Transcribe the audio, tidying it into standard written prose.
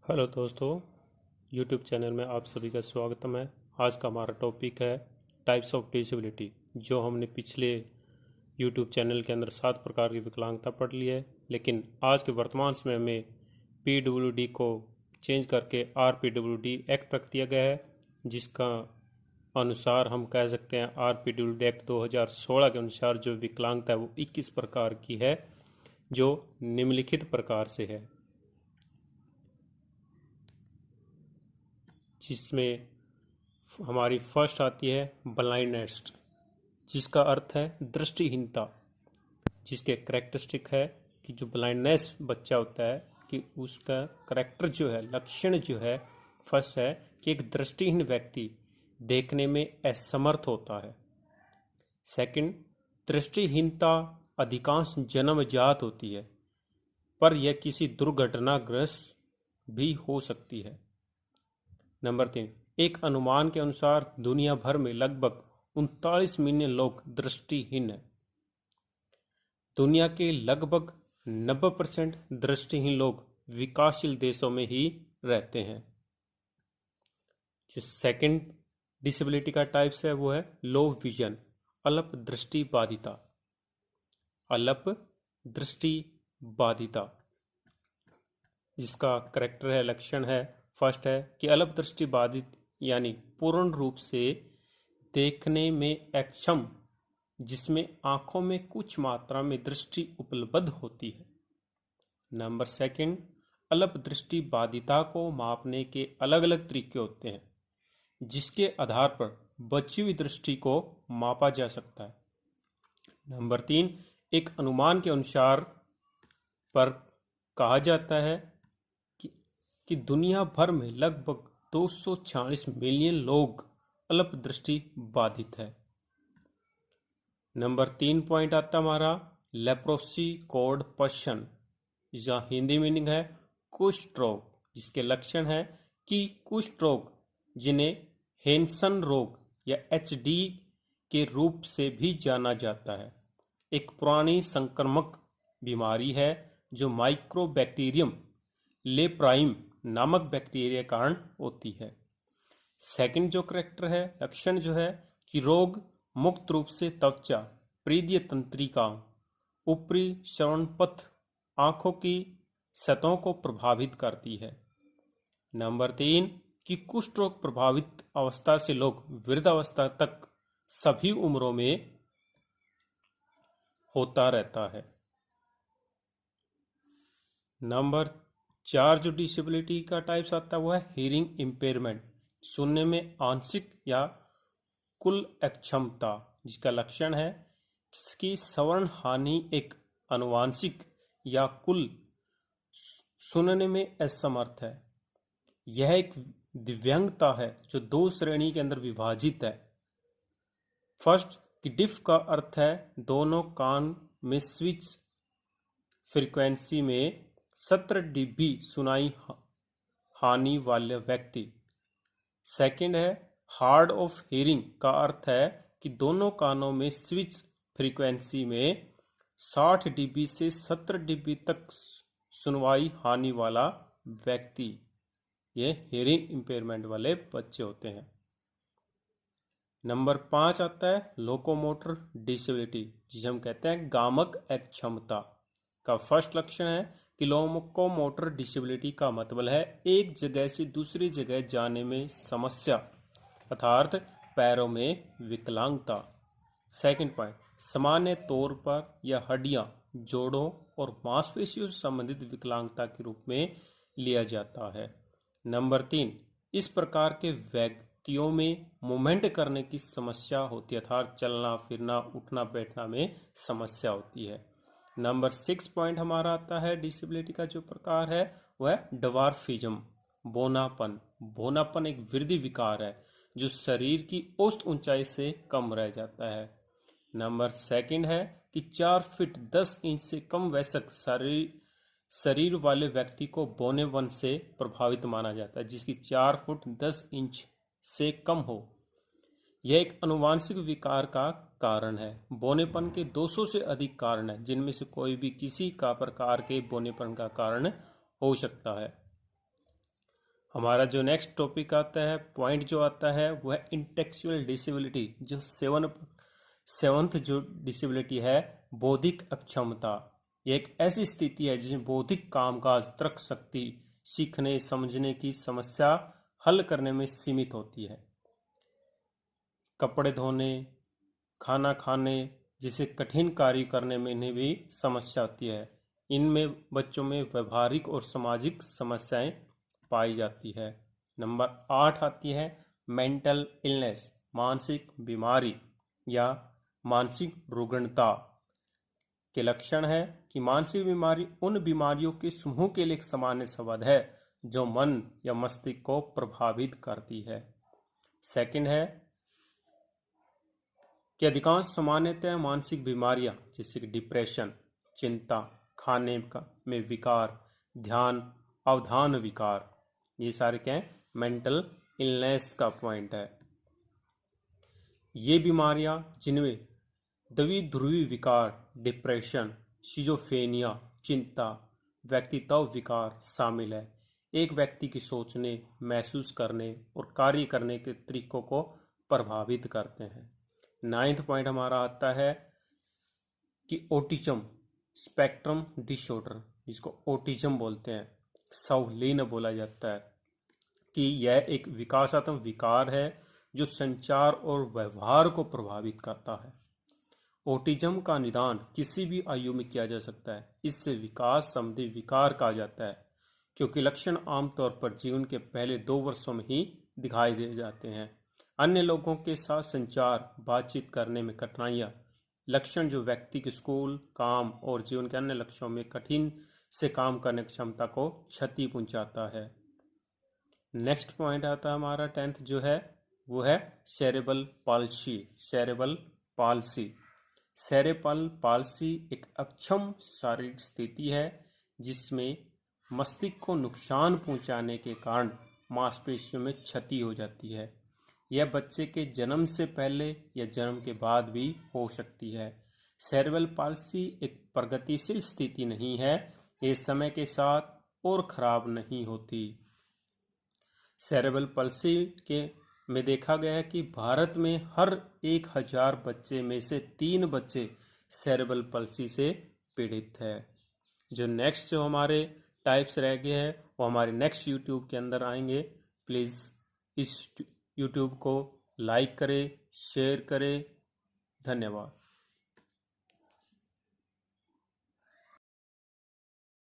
Hello दोस्तों, YouTube channel में आप सभी का स्वागतम है। आज का हमारा टॉपिक है टाइप्स ऑफ डिसेबिलिटी। जो हमने पिछले यूट्यूब चैनल के अंदर 7 प्रकार की विकलांगता पढ़ ली है, लेकिन आज के वर्तमान समय में PWD को चेंज करके RPWD एक्ट रख दिया गया है, जिसका अनुसार हम कह सकते हैं RPWD एक्ट 2016 के अनुसार जो विकलांगता है वो 21 प्रकार की है, जो निम्नलिखित प्रकार से है। जिसमें हमारी फर्स्ट आती है ब्लाइंडनेस, जिसका अर्थ है दृष्टिहीनता। जिसके करेक्टरिस्टिक है कि जो ब्लाइंडनेस बच्चा होता है कि उसका करेक्टर जो है, लक्षण जो है, फर्स्ट है कि एक दृष्टिहीन व्यक्ति देखने में असमर्थ होता है। सेकंड, दृष्टिहीनता अधिकांश जन्मजात होती है, पर यह किसी दुर्घटनाग्रस्त भी हो सकती है। नंबर 3, एक अनुमान के अनुसार दुनिया भर में लगभग 39 मिलियन लोग दृष्टिहीन हैं। दुनिया के लगभग 90% दृष्टिहीन लोग विकासशील देशों में ही रहते हैं। जो सेकंड डिसेबिलिटी का टाइप्स है वो है लो विजन, अल्प दृष्टि बाधिता। अल्प दृष्टि बाधिता, जिसका करेक्टर है, लक्षण है, फर्स्ट है कि अल्प दृष्टि बाधित यानी पूर्ण रूप से देखने में अक्षम, जिसमें आंखों में कुछ मात्रा में दृष्टि उपलब्ध होती है। नंबर सेकंड, अल्प दृष्टि बाधिता को मापने के अलग अलग तरीके होते हैं, जिसके आधार पर बची हुई दृष्टि को मापा जा सकता है। नंबर 3, एक अनुमान के अनुसार पर कहा जाता है कि दुनिया भर में लगभग 246 मिलियन लोग अल्प दृष्टि बाधित है। नंबर 3 पॉइंट आता हमारा लेप्रोसी कोड पर्सन, जिसका हिंदी मीनिंग है कुष्ठ रोग। जिसके लक्षण है कि कुष्ठ रोग, जिन्हें हेंसन रोग या HD के रूप से भी जाना जाता है, एक पुरानी संक्रामक बीमारी है जो माइक्रोबैक्टीरियम लेप्राइम नामक बैक्टीरिया के कारण होती है। सेकंड जो करेक्टर है, लक्षण जो है कि रोग मुक्त रूप से त्वचा, प्रीदीय तंत्रिका, ऊपरी श्रवण पथ, आंखों की सतहों को प्रभावित करती है। नंबर 3 कि कुष्ठ रोग प्रभावित अवस्था से लोग वृद्धावस्था तक सभी उम्रों में होता रहता है। नंबर 4 जो डिसेबिलिटी का टाइप्स आता है वो है हियरिंग इम्पेयरमेंट, सुनने में आंशिक या कुल अक्षमता। जिसका लक्षण है कि श्रवण हानि एक आनुवांशिक या कुल सुनने में असमर्थ है। यह एक दिव्यांगता है जो 2 श्रेणी के अंदर विभाजित है। फर्स्ट कि डिफ का अर्थ है दोनों कान में स्विच फ्रीक्वेंसी में 17 dB सुनाई हानि वाले व्यक्ति। सेकंड है हार्ड ऑफ हियरिंग का अर्थ है कि दोनों कानों में स्विच फ्रीक्वेंसी में 60 dB से 17 dB तक सुनवाई हानि वाला व्यक्ति। ये हियरिंग इंपेयरमेंट वाले बच्चे होते हैं। नंबर 5 आता है लोकोमोटर डिसेबिलिटी, जिसे हम कहते हैं गामक अक्षमता का फर्स्ट लक्षण है कि लोकोमोटर डिसेबिलिटी का मतलब है एक जगह से दूसरी जगह जाने में समस्या, अर्थात पैरों में विकलांगता। सेकंड पॉइंट, सामान्य तौर पर यह हड्डियां, जोड़ों और मांसपेशियों से संबंधित विकलांगता के रूप में लिया जाता है। नंबर 3, इस प्रकार के व्यक्तियों में मूवमेंट करने की समस्या होती है, अर्थात चलना फिरना उठना बैठना में समस्या होती है। नंबर 6 पॉइंट हमारा आता है डिसेबिलिटी का जो प्रकार है वह है डवार्फिज्म, बोनापन। बोनापन एक वृद्धि विकार है जो शरीर की औसत ऊंचाई से कम रह जाता है। नंबर 2 है कि 4 फीट 10 इंच से कम वयस्क शरीर वाले व्यक्ति को बोनेपन से प्रभावित माना जाता है, जिसकी 4 फुट 10 इंच से कम हो। यह एक आनुवांशिक विकार का कारण है। बोनेपन के 200 से अधिक कारण हैं, जिनमें से कोई भी किसी का प्रकार के बोनेपन का कारण हो सकता है। हमारा जो नेक्स्ट टॉपिक आता है, पॉइंट जो आता है, वो है इंटेलेक्चुअल डिसेबिलिटी। जो सेवंथ जो डिसेबिलिटी है, बौद्धिक अक्षमता। ये एक ऐसी स्थिति है जिसमें बौद्धिक कामकाज, तर्क शक्ति, सीखने समझने की समस्या हल करने में सीमित होती है। कपड़े धोने, खाना खाने जैसे कठिन कार्य करने में इन्हें भी समस्या होती है। इनमें बच्चों में व्यवहारिक और सामाजिक समस्याएं पाई जाती है। नंबर 8 आती है मेंटल इलनेस, मानसिक बीमारी या मानसिक रुग्णता के लक्षण है कि मानसिक बीमारी उन बीमारियों के समूह के लिए एक सामान्य शब्द है जो मन या मस्तिष्क को प्रभावित करती है। सेकंड है कि अधिकांश सामान्यतः मानसिक बीमारियां जैसे कि डिप्रेशन, चिंता, खाने में विकार, ध्यान अवधान विकार, ये सारे क्या है, मेंटल इलनेस का पॉइंट है। ये बीमारियां जिनमें द्विध्रुवी विकार, डिप्रेशन, शिजोफ्रेनिया, चिंता, व्यक्तित्व विकार शामिल है, एक व्यक्ति की सोचने, महसूस करने और कार्य करने के तरीकों को प्रभावित करते हैं। 9th पॉइंट हमारा आता है कि ऑटिज्म स्पेक्ट्रम डिसऑर्डर, जिसको ऑटिज्म बोलते हैं, सावलीन बोला जाता है, कि यह एक विकासात्मक विकार है जो संचार और व्यवहार को प्रभावित करता है। ऑटिज्म का निदान किसी भी आयु में किया जा सकता है। इससे विकास संबंधी विकार कहा जाता है क्योंकि लक्षण आमतौर पर जीवन के पहले 2 वर्षों में ही दिखाई दे जाते हैं। अन्य लोगों के साथ संचार, बातचीत करने में कठिनाइयाँ, लक्षण जो व्यक्ति के स्कूल, काम और जीवन के अन्य लक्ष्यों में कठिन से काम करने की क्षमता को क्षति पहुंचाता है। नेक्स्ट पॉइंट आता है हमारा 10th जो है, वो है सेरेब्रल पाल्सी। सेरेब्रल पाल्सी एक अक्षम शारीरिक स्थिति है जिसमें मस्तिष्क को नुकसान पहुंचाने के कारण मांसपेशियों में क्षति हो जाती है। यह बच्चे के जन्म से पहले या जन्म के बाद भी हो सकती है। सेरेब्रल पाल्सी एक प्रगतिशील स्थिति नहीं है, ये समय के साथ और खराब नहीं होती। सेरेब्रल पाल्सी के में देखा गया है कि भारत में हर 1000 बच्चे में से 3 बच्चे सेरेब्रल पाल्सी से पीड़ित है। जो नेक्स्ट जो हमारे टाइप्स रह गए हैं वो हमारे नेक्स्ट यूट्यूब के अंदर आएंगे। प्लीज़ इस यूट्यूब को लाइक करें, शेयर करें। धन्यवाद।